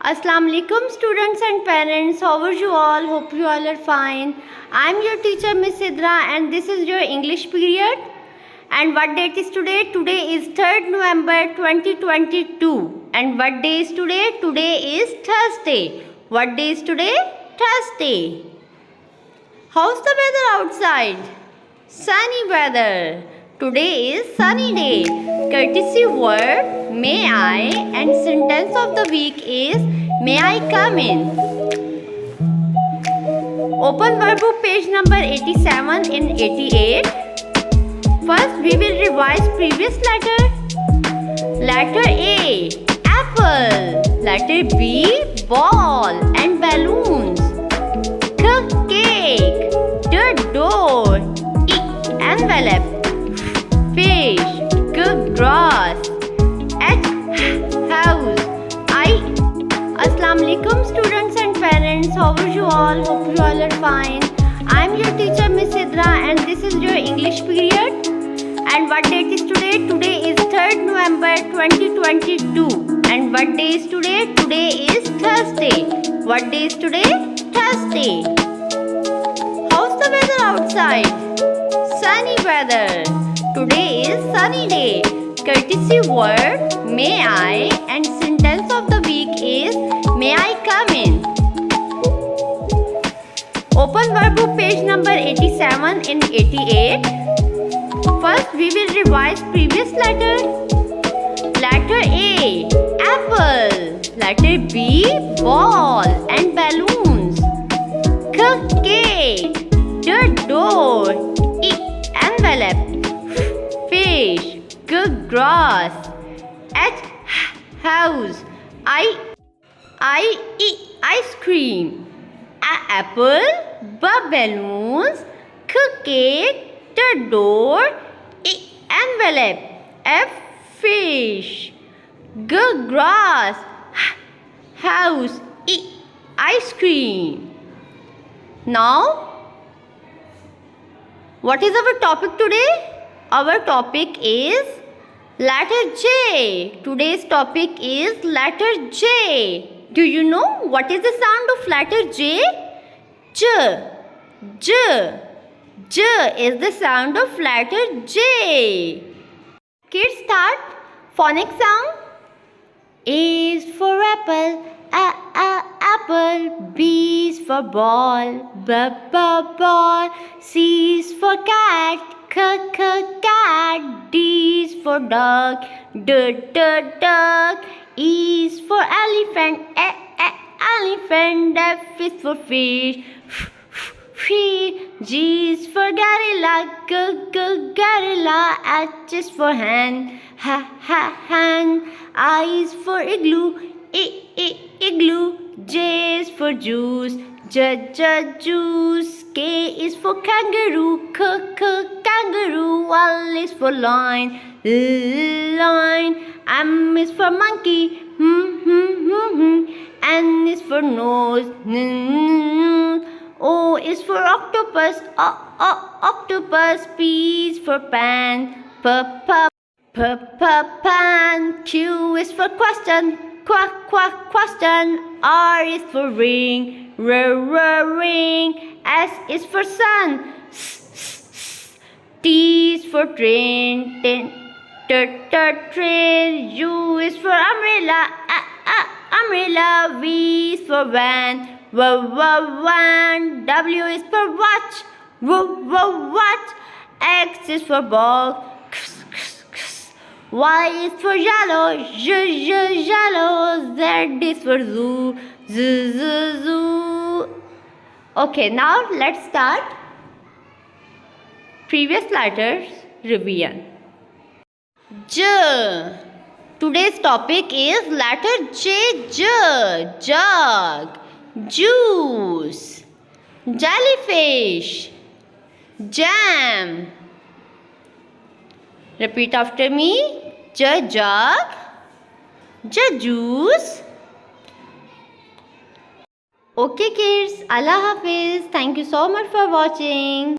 Assalamu alaikum students and parents. How are you all? Hope you all are fine. I am your teacher Miss Sidra and this is your English period. And what date is today? Today is 3rd November 2022. And what day is today? Today is Thursday. What day is today? Thursday. How's the weather outside? Sunny weather. Today is sunny day. Courtesy word may I and sentence of the week is may I come in. Open verb book page number 87 in 88. First we will revise previous letter. Letter A, apple. Letter B, ball and balloons. Cake, the door. E, envelope. Fish, grass. H, house. I. Assalamu alaikum students and parents. How are you all? Hope you all are fine. I am your teacher Miss Sidra and this is your English period. And what date is today? Today is 3rd November 2022. And what day is today? Today is Thursday. What day is today? Thursday. How's the weather outside? Sunny weather. Today is sunny day. Courtesy word may I and sentence of the week is may I come in. Open verb book page number 87 in 88. First we will revise previous letter. Letter A, apple. Letter B, ball and balloons. Cake, the door. E, envelope. Fish, grass. H, house. I, ice cream. Apple, balloons. Cake, the door. E, envelope. F, fish. Grass. House. E, ice cream. Now, what is our topic today? Our topic is letter J. Today's topic is letter J. Do you know what is the sound of letter J? J. J. J is the sound of letter J. Kids, start. Phonics sound. A is for apple. Apple. B is for ball. Ball. C is for cat. Cat. D is for dog. Duck. E is for elephant. Elephant. F is for fish. G is for gorilla. Gorilla. H is for hand. Hand. I is for igloo. Igloo. J is for juice. Juice. K is for kangaroo. Kangaroo. L is for lion. M is for monkey. N is for nose. O is for octopus. Octopus. P is for pan. Pan. Q is for question. Question. R is for ring. Ring. S is for sun. T is for train. Train. U is for umbrella. Umbrella. V is for van. Van. W is for watch. Watch. X is for ball. Y is for yellow. Yellow. Z is for zoo. Zoo. Okay, now let's start previous letters revision. J. Today's topic is letter J. Jug. Juice. Jellyfish. Jam. Repeat after me. Jug. Juice. Okay kids, Allah Hafiz. Thank you so much for watching.